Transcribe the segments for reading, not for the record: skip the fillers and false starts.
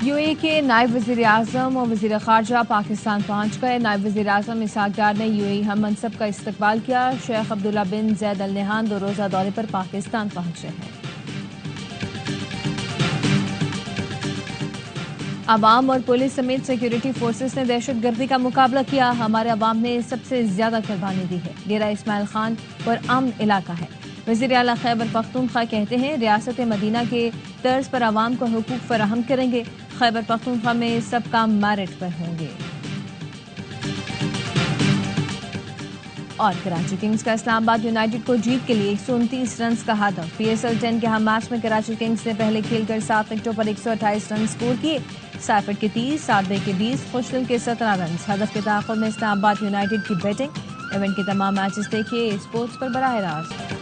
UAE کے نائب وزیر اعظم اور وزیر خارجہ پاکستان پہنچ گئے۔ نائب وزیر اعظم اسحاق ڈار نے UAE ہم منصب کا استقبال کیا۔ شیخ عبداللہ بن زید ال نہیان 2 روزہ دورے پر پاکستان پہنچے ہیں۔ عوام اور پولیس سمیت سیکیورٹی فورسز نے دہشت گردی کا مقابلہ کیا۔ ہمارے عوام نے سب سے زیادہ قربانی دی ہے۔ ڈیرہ اسماعیل خان پر امن علاقہ ہے۔ وزیر اعلیٰ خیبر پختونخوا کہتے ہیں ریاست مدینہ کے طرز پر عوام کو حقوق فراہم کریں گے۔ خیبر پختونخوا میں سب کام میرٹ پر ہوں گے۔ اور کراچی کنگز کا اسلام آباد یونائیٹڈ کو جیت کے لیے 129 رنز کا ہدف۔ PSL 10 کے ہم میچ میں کراچی کنگز نے پہلے کھیل کر 7 وکٹوں پر 128 رن سکور کیے۔ سائفٹ کے 30، سعد کے 20، خوشدل کے 17 رنز۔ ہدف کے تعاقب میں اسلام آباد یونائیٹڈ کی بیٹنگ۔ ایونٹ کے تمام میچز دیکھیے اسپورٹس پر براہ راست۔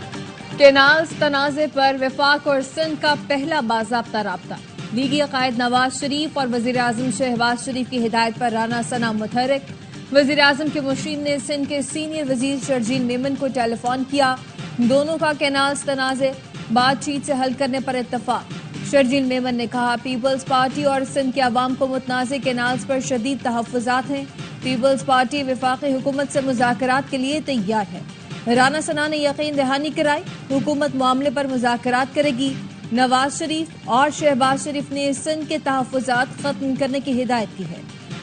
کینالز تنازع پر وفاق اور سندھ کا پہلا باضابطہ رابطہ۔ لیگی عقائد نواز شریف اور وزیر اعظم شہباز شریف کی ہدایت پر رانا ثنا متحرک۔ وزیر اعظم کے مشیر نے سندھ کے سینئر وزیر شرجیل میمن کو ٹیلی فون کیا۔ دونوں کا کینالز تنازع بات چیت سے حل کرنے پر اتفاق۔ شرجیل میمن نے کہا پیپلز پارٹی اور سندھ کے عوام کو متنازع کینالز پر شدید تحفظات ہیں۔ پیپلز پارٹی وفاقی حکومت سے مذاکرات کے لیے تیار ہے۔ رانا ثنا نے یقین دہانی کرائی حکومت معاملے پر مذاکرات کرے گی۔ نواز شریف اور شہباز شریف نے سندھ کے تحفظات ختم کرنے کی ہدایت کی ہے۔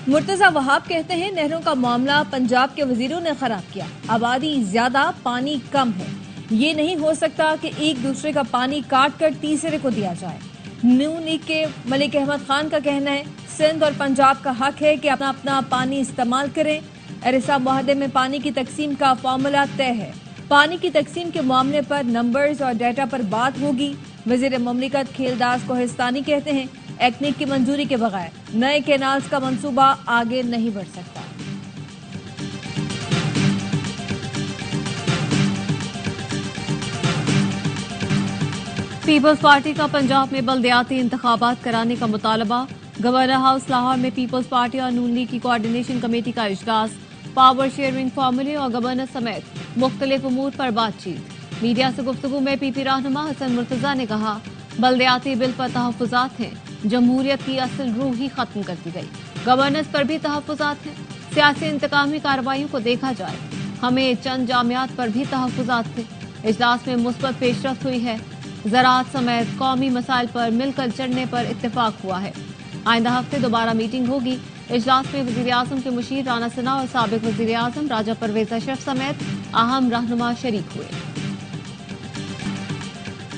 مرتضی وہاب کہتے ہیں نہروں کا معاملہ پنجاب کے وزیروں نے خراب کیا۔ آبادی زیادہ پانی کم ہے، یہ نہیں ہو سکتا کہ ایک دوسرے کا پانی کاٹ کر تیسرے کو دیا جائے۔ نون لیگ کے ملک احمد خان کا کہنا ہے سندھ اور پنجاب کا حق ہے کہ اپنا اپنا پانی استعمال کریں۔ ارسا معاہدے میں پانی کی تقسیم کا فارمولا طے ہے۔ پانی کی تقسیم کے معاملے پر نمبرز اور ڈیٹا پر بات ہوگی۔ وزیر مملکت کھیلداس کوہستانی کہتے ہیں ایکنک کی منظوری کے بغیر نئے کینالز کا منصوبہ آگے نہیں بڑھ سکتا۔ پیپلز پارٹی کا پنجاب میں بلدیاتی انتخابات کرانے کا مطالبہ۔ گورنر ہاؤس لاہور میں پیپلز پارٹی اور نون لیگ کی کوارڈینیشن کمیٹی کا اجلاس۔ پاور شیئرنگ فارمولے اور گورنر سمیت مختلف امور پر بات چیت۔ میڈیا سے گفتگو میں پی پی رہنما حسن مرتضیٰ نے کہا بلدیاتی بل پر تحفظات ہیں، جمہوریت کی اصل روح ہی ختم کر دی گئی۔ گورننس پر بھی تحفظات ہیں، سیاسی انتقامی کارروائیوں کو دیکھا جائے، ہمیں چند جامعات پر بھی تحفظات تھے۔ اجلاس میں مثبت پیش رفت ہوئی ہے، زراعت سمیت قومی مسائل پر مل کر چڑھنے پر اتفاق ہوا ہے۔ آئندہ ہفتے دوبارہ میٹنگ ہوگی۔ اجلاس میں وزیر اعظم کے مشیر رانا ثنا اور سابق وزیر اعظم راجہ پرویز اشرف سمیت اہم رہنما شریک ہوئے۔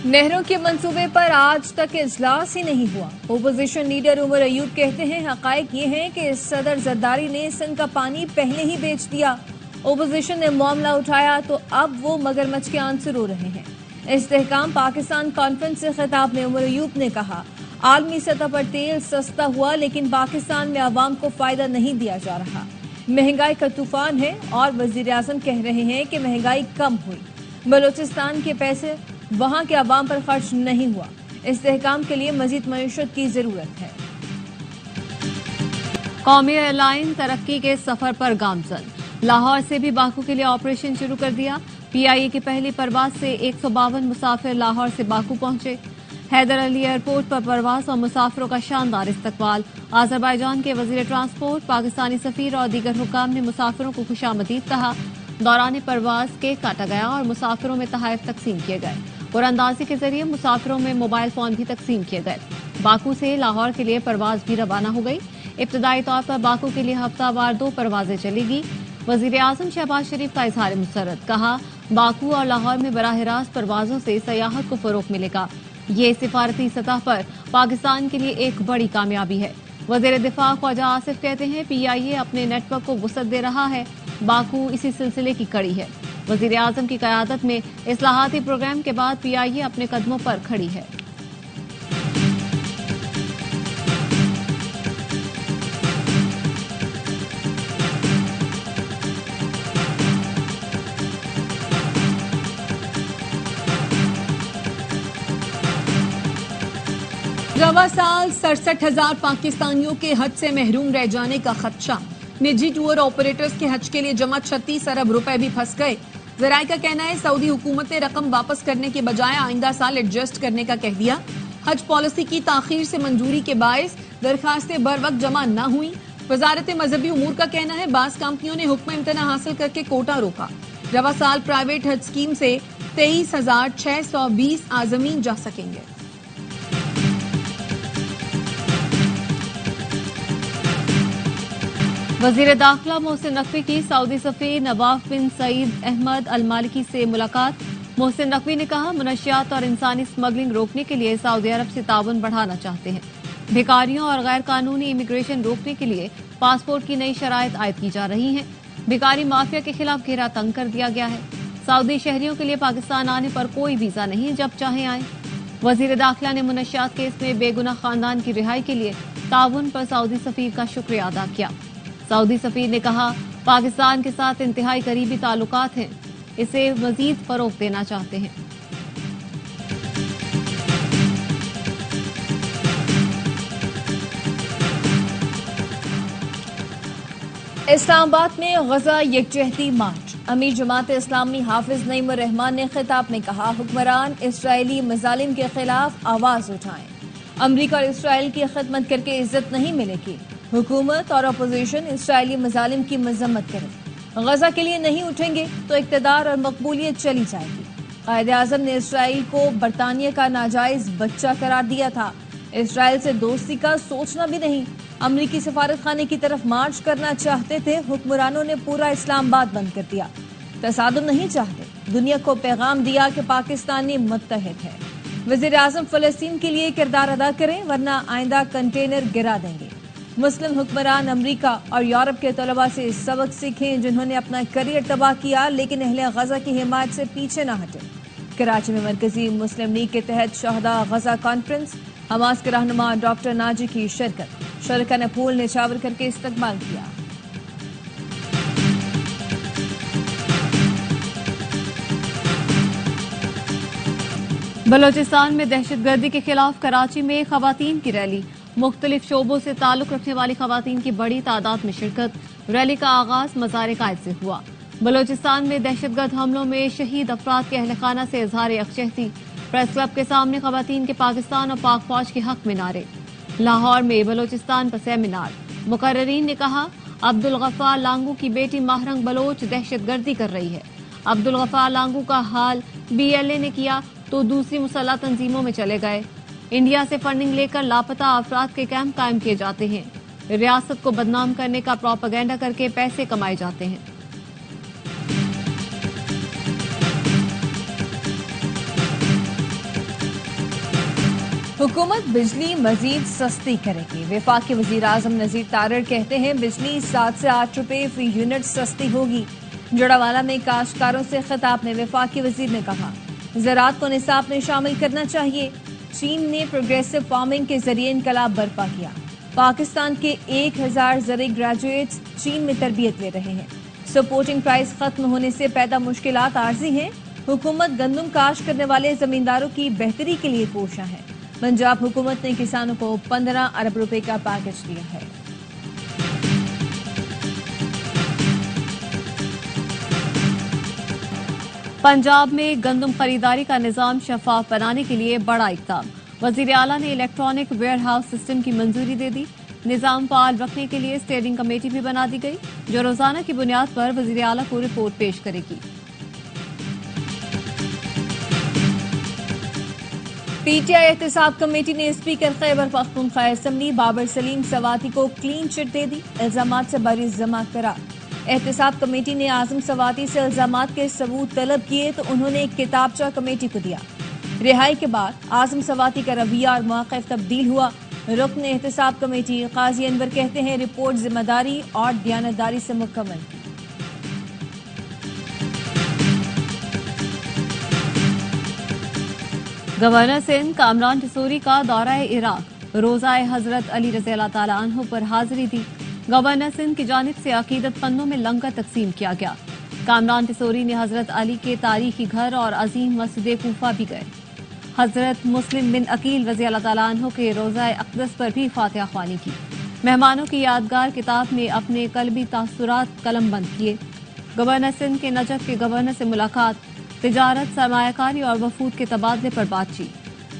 نہروں کے منصوبے پر آج تک اجلاس ہی نہیں ہوا۔ اپوزیشن لیڈر عمر ایوب کہتے ہیں حقائق یہ ہیں کہ صدر زرداری نے سندھ کا پانی پہلے ہی بیچ دیا۔ اپوزیشن نے معاملہ اٹھایا تو اب وہ مگرمچھ کے آنسر رو رہے ہیں۔ استحکام پاکستان کانفرنس سے خطاب میں عمر ایوب نے کہا عالمی سطح پر تیل سستا ہوا لیکن پاکستان میں عوام کو فائدہ نہیں دیا جا رہا۔ مہنگائی کا طوفان ہے اور وزیر اعظم کہہ رہے ہیں کہ مہنگائی کم ہوئی۔ بلوچستان کے پیسے وہاں کے عوام پر خرچ نہیں ہوا۔ استحکام کے لیے مزید معیشت کی ضرورت ہے۔ قومی ایئر لائن ترقی کے سفر پر گامزن۔ لاہور سے بھی باکو کے لیے آپریشن شروع کر دیا۔ PIA کی پہلی پرواز سے 152 مسافر لاہور سے باکو پہنچے۔ حیدر علی ایئرپورٹ پر پرواز اور مسافروں کا شاندار استقبال۔ آذربائیجان کے وزیر ٹرانسپورٹ، پاکستانی سفیر اور دیگر حکام نے مسافروں کو خوش آمدید کہا۔ دوران پرواز کیک کاٹا گیا اور مسافروں میں تحائف تقسیم کیے گئے۔ قراندازی کے ذریعے مسافروں میں موبائل فون بھی تقسیم کیے گئے۔ باکو سے لاہور کے لیے پرواز بھی روانہ ہو گئی۔ ابتدائی طور پر باکو کے لیے ہفتہ وار 2 پروازیں چلے گی۔ وزیر اعظم شہباز شریف کا اظہار مسرت، کہا باکو اور لاہور میں براہ راست پروازوں سے سیاحت کو فروغ ملے گا۔ یہ سفارتی سطح پر پاکستان کے لیے ایک بڑی کامیابی ہے۔ وزیر دفاع خواجہ آصف کہتے ہیں PIA اپنے نیٹ ورک کو وسعت دے رہا ہے، باکو اسی سلسلے کی کڑی ہے۔ وزیر اعظم کی قیادت میں اصلاحاتی پروگرام کے بعد PIA اپنے قدموں پر کھڑی ہے۔ رواں سال 67,000 پاکستانیوں کے حج سے محروم رہ جانے کا خدشہ۔ نجی ٹور آپریٹرز کے حج کے لیے جمع 36 ارب روپے بھی پھنس گئے۔ ذرائع کا کہنا ہے سعودی حکومت نے رقم واپس کرنے کے بجائے آئندہ سال ایڈجسٹ کرنے کا کہہ دیا۔ حج پالیسی کی تاخیر سے منظوری کے باعث درخواستیں بر وقت جمع نہ ہوئیں۔ وزارت مذہبی امور کا کہنا ہے بعض کمپنیوں نے حکم امتناع حاصل کر کے کوٹا روکا۔ رواں سال پرائیویٹ حج اسکیم سے 23,620 عازمین جا سکیں گے۔ وزیر داخلہ محسن نقوی کی سعودی سفیر نواف بن سعید احمد المالکی سے ملاقات۔ محسن نقوی نے کہا منشیات اور انسانی اسمگلنگ روکنے کے لیے سعودی عرب سے تعاون بڑھانا چاہتے ہیں۔ بھکاریوں اور غیر قانونی امیگریشن روکنے کے لیے پاسپورٹ کی نئی شرائط عائد کی جا رہی ہیں۔ بھکاری مافیا کے خلاف گھیرا تنگ کر دیا گیا ہے۔ سعودی شہریوں کے لیے پاکستان آنے پر کوئی ویزا نہیں، جب چاہیں آئیں۔ وزیر داخلہ نے منشیات کیس میں بے گناہ خاندان کی رہائی کے لیے تعاون پر سعودی سفیر کا شکریہ ادا کیا۔ سعودی سفیر نے کہا پاکستان کے ساتھ انتہائی قریبی تعلقات ہیں، اسے مزید فروغ دینا چاہتے ہیں۔ اسلام آباد میں غزہ یکجہتی مارچ۔ امیر جماعت اسلامی حافظ نعیم الرحمان نے خطاب میں کہا حکمران اسرائیلی مظالم کے خلاف آواز اٹھائیں۔ امریکہ اور اسرائیل کی خدمت کر کے عزت نہیں ملے گی۔ حکومت اور اپوزیشن اسرائیلی مظالم کی مذمت کرے۔ غزہ کے لیے نہیں اٹھیں گے تو اقتدار اور مقبولیت چلی جائے گی۔ قائد اعظم نے اسرائیل کو برطانیہ کا ناجائز بچہ قرار دیا تھا۔ اسرائیل سے دوستی کا سوچنا بھی نہیں۔ امریکی سفارت خانے کی طرف مارچ کرنا چاہتے تھے، حکمرانوں نے پورا اسلام آباد بند کر دیا۔ تصادم نہیں چاہتے، دنیا کو پیغام دیا کہ پاکستانی متحد ہے۔ وزیر اعظم فلسطین کے لیے کردار ادا کریں ورنہ آئندہ کنٹینر گرا دیں گے۔ مسلم حکمران امریکہ اور یورپ کے طلباء سے سبق سیکھیں جنہوں نے اپنا کریئر تباہ کیا لیکن اہل غزہ کی حمایت سے پیچھے نہ ہٹے۔ کراچی میں مرکزی مسلم لیگ کے تحت شہداء غزہ کانفرنس، حماس کے رہنما ڈاکٹر ناجی کی شرکت، شرکاء نے پھول نچھاور کر کے استقبال کیا۔ بلوچستان میں دہشت گردی کے خلاف کراچی میں خواتین کی ریلی، مختلف شعبوں سے تعلق رکھنے والی خواتین کی بڑی تعداد میں شرکت۔ ریلی کا آغاز مزار قائد سے ہوا۔ بلوچستان میں دہشت گرد حملوں میں شہید افراد کے اہل خانہ سے اظہار یکجہتی، پریس کلب کے سامنے خواتین کے پاکستان اور پاک فوج کے حق میں نعرے۔ لاہور میں بلوچستان پر سیمینار، مقررین نے کہا عبدالغفار لانگو کی بیٹی ماہرنگ بلوچ دہشت گردی کر رہی ہے۔ عبدالغفار لانگو کا حال BLA نے کیا تو دوسری مسلح تنظیموں میں چلے گئے۔ انڈیا سے فنڈنگ لے کر لاپتہ افراد کے کیمپ قائم کیے جاتے ہیں۔ ریاست کو بدنام کرنے کا پروپیگنڈا کر کے پیسے کمائے جاتے ہیں۔ حکومت بجلی مزید سستی کرے گی۔ وفاقی وزیر اعظم نذیر تارڑ کہتے ہیں بجلی 7 سے 8 روپے فی یونٹ سستی ہوگی۔ جوڑاوالا میں کاشتکاروں سے خطاب میں وفاقی وزیر نے کہا زراعت کو نصاب میں شامل کرنا چاہیے۔ چین نے پروگریسو فارمنگ کے ذریعے انقلاب برپا کیا۔ پاکستان کے 1000 زرعی گریجویٹس چین میں تربیت لے رہے ہیں۔ سپورٹنگ پرائز ختم ہونے سے پیدا مشکلات عارضی ہیں۔ حکومت گندم کاشت کرنے والے زمینداروں کی بہتری کے لیے کوشاں ہے۔ پنجاب حکومت نے کسانوں کو 15 ارب روپے کا پیکج دیا ہے۔ پنجاب میں گندم خریداری کا نظام شفاف بنانے کے لیے بڑا اقدام، وزیر اعلیٰ نے الیکٹرانک ویئر ہاؤس سسٹم کی منظوری دے دی۔ نظام فعال رکھنے کے لیے اسٹیئرنگ کمیٹی بھی بنا دی گئی جو روزانہ کی بنیاد پر وزیر اعلیٰ کو رپورٹ پیش کرے گی۔ PTI احتساب کمیٹی نے اسپیکر خیبر پختونخوا اسمبلی بابر سلیم سواتی کو کلین چٹ دے دی، الزامات سے بری ضمع قرار۔ احتساب کمیٹی نے اعظم سواتی سے الزامات کے ثبوت طلب کیے تو انہوں نے ایک کتابچہ کمیٹی کو دیا۔ رہائی کے بعد اعظم سواتی کا رویہ اور مواقف تبدیل ہوا۔ رکن احتساب کمیٹی قاضی انور کہتے ہیں رپورٹ ذمہ داری اور دیانتداری سے مکمل کی۔ گورنر سندھ کامران ٹسوری کا دورہ عراق، روزہ حضرت علی رضی اللہ تعالیٰ عنہ پر حاضری دی۔ گورنر سندھ کی جانب سے عقیدت مندوں میں لنگر تقسیم کیا گیا۔ کامران ٹسوری نے حضرت علی کے تاریخی گھر اور عظیم مسجد کوفہ بھی گئے۔ حضرت مسلم بن عقیل رضی اللہ تعالیٰ عنہ کے روضہ اقدس پر بھی فاتحہ خوانی کی۔ مہمانوں کی یادگار کتاب میں اپنے قلبی تاثرات قلم بند کیے۔ گورنر سندھ کے نجف کے گورنر سے ملاقات، تجارت، سرمایہ کاری اور وفود کے تبادلے پر بات چیت۔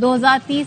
2030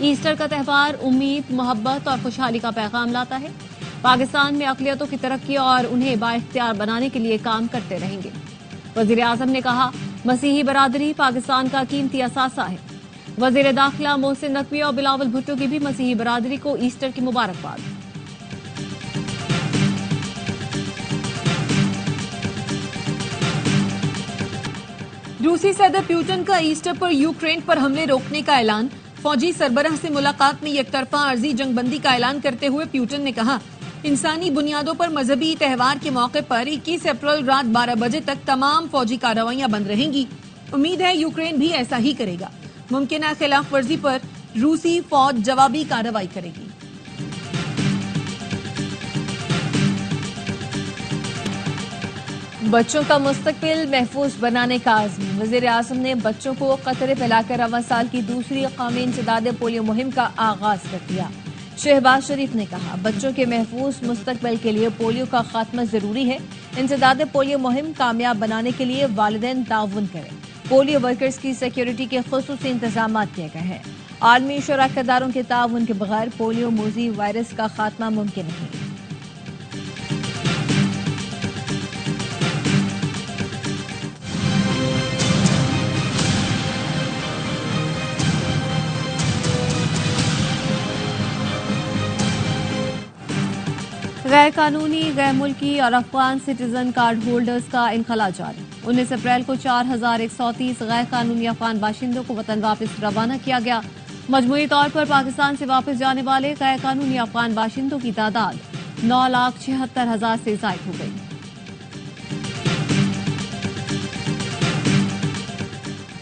ایسٹر کا تہوار امید، محبت اور خوشحالی کا پیغام لاتا ہے۔ پاکستان میں اقلیتوں کی ترقی اور انہیں بااختیار بنانے کے لیے کام کرتے رہیں گے۔ وزیر اعظم نے کہا مسیحی برادری پاکستان کا قیمتی اثاثہ ہے۔ وزیر داخلہ محسن نقوی اور بلاول بھٹو کی بھی مسیحی برادری کو ایسٹر کی مبارکباد۔ روسی صدر پیوٹن کا ایسٹر پر یوکرین پر حملے روکنے کا اعلان۔ فوجی سربراہ سے ملاقات میں یک طرفہ عارضی جنگ بندی کا اعلان کرتے ہوئے پیوٹن نے کہا انسانی بنیادوں پر مذہبی تہوار کے موقع پر 21 اپریل رات 12 بجے تک تمام فوجی کارروائیاں بند رہیں گی۔ امید ہے یوکرین بھی ایسا ہی کرے گا۔ ممکنہ خلاف ورزی پر روسی فوج جوابی کارروائی کرے گی۔ بچوں کا مستقبل محفوظ بنانے کا عزم۔ وزیر اعظم نے بچوں کو قطرے پلا کر رواں سال کی دوسری قومی انسداد پولیو مہم کا آغاز کر دیا۔ شہباز شریف نے کہا بچوں کے محفوظ مستقبل کے لیے پولیو کا خاتمہ ضروری ہے۔ انسداد پولیو مہم کامیاب بنانے کے لیے والدین تعاون کریں۔ پولیو ورکرز کی سیکیورٹی کے خصوصی انتظامات کیے گئے ہیں۔ عالمی شراکت داروں کے تعاون کے بغیر پولیو موذی وائرس کا خاتمہ ممکن نہیں۔ غیر قانونی، غیر ملکی اور افغان سٹیزن کارڈ ہولڈرز کا انخلاء جاری۔ 19 اپریل کو 4130 غیر قانونی افغان باشندوں کو وطن واپس روانہ کیا گیا۔ مجموعی طور پر پاکستان سے واپس جانے والے غیر قانونی افغان باشندوں کی تعداد 9,76,000 سے زائد ہو گئی۔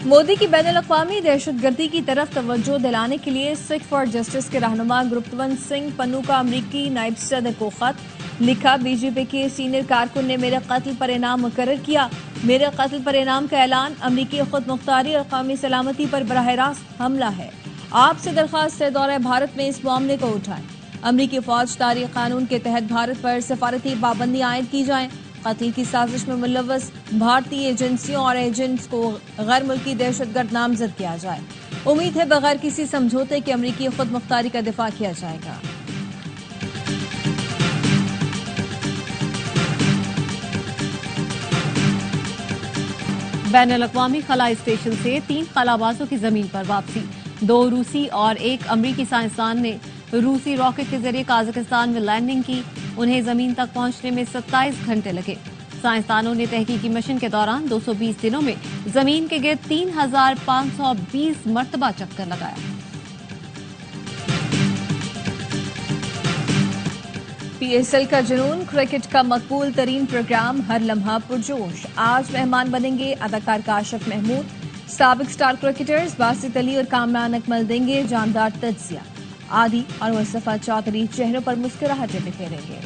مودی کی بین الاقوامی دہشت گردی کی طرف توجہ دلانے کے لیے سکھ فار جسٹس کے رہنما گروپتونت سنگھ پنو کا امریکی نائب صدر کو خط لکھا۔ بی جے پی کے سینئر کارکن نے میرے قتل پر انعام مقرر کیا۔ میرے قتل پر انعام کا اعلان امریکی خود مختاری اور قومی سلامتی پر براہ راست حملہ ہے۔ آپ سے درخواست ہے دورہ بھارت میں اس معاملے کو اٹھائیں۔ امریکی فوج طاری قانون کے تحت بھارت پر سفارتی پابندی عائد کی جائیں۔ قتل کی سازش میں ملوث بھارتی ایجنسیوں اور ایجنٹس کو غیر ملکی دہشت گرد نامزد کیا جائے۔ امید ہے بغیر کسی سمجھوتے کے امریکی خود مختاری کا دفاع کیا جائے گا۔ بین الاقوامی خلائی اسٹیشن سے 3 خلا بازوں کی زمین پر واپسی۔ 2 روسی اور 1 امریکی سائنسدان نے روسی راکٹ کے ذریعے قازقستان میں لینڈنگ کی۔ انہیں زمین تک پہنچنے میں 27 گھنٹے لگے۔ سائنسدانوں نے تحقیقی مشن کے دوران 220 دنوں میں زمین کے گرد 3520 مرتبہ چکر لگایا۔ پی ایس ایل کا جنون، کرکٹ کا مقبول ترین پروگرام، ہر لمحہ پرجوش۔ آج مہمان بنیں گے اداکار کاشف محمود۔ سابق سٹار کرکٹرز باسط علی اور کامران اکمل دیں گے جاندار تجزیہ۔ عادی اور مصطفیٰ چودھری چہروں پر مسکراہٹیں بکھیریں گے۔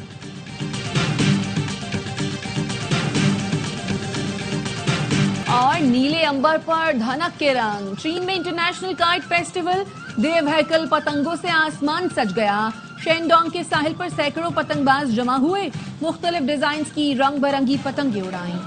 اور نیلے امبر پر دھنک کے رنگ، چین میں انٹرنیشنل کائٹ فیسٹیول، دیو ہیکل پتنگوں سے آسمان سج گیا۔ شینڈونگ کے ساحل پر سینکڑوں پتنگ باز جمع ہوئے، مختلف ڈیزائنز کی رنگ برنگی پتنگیں اڑائیں۔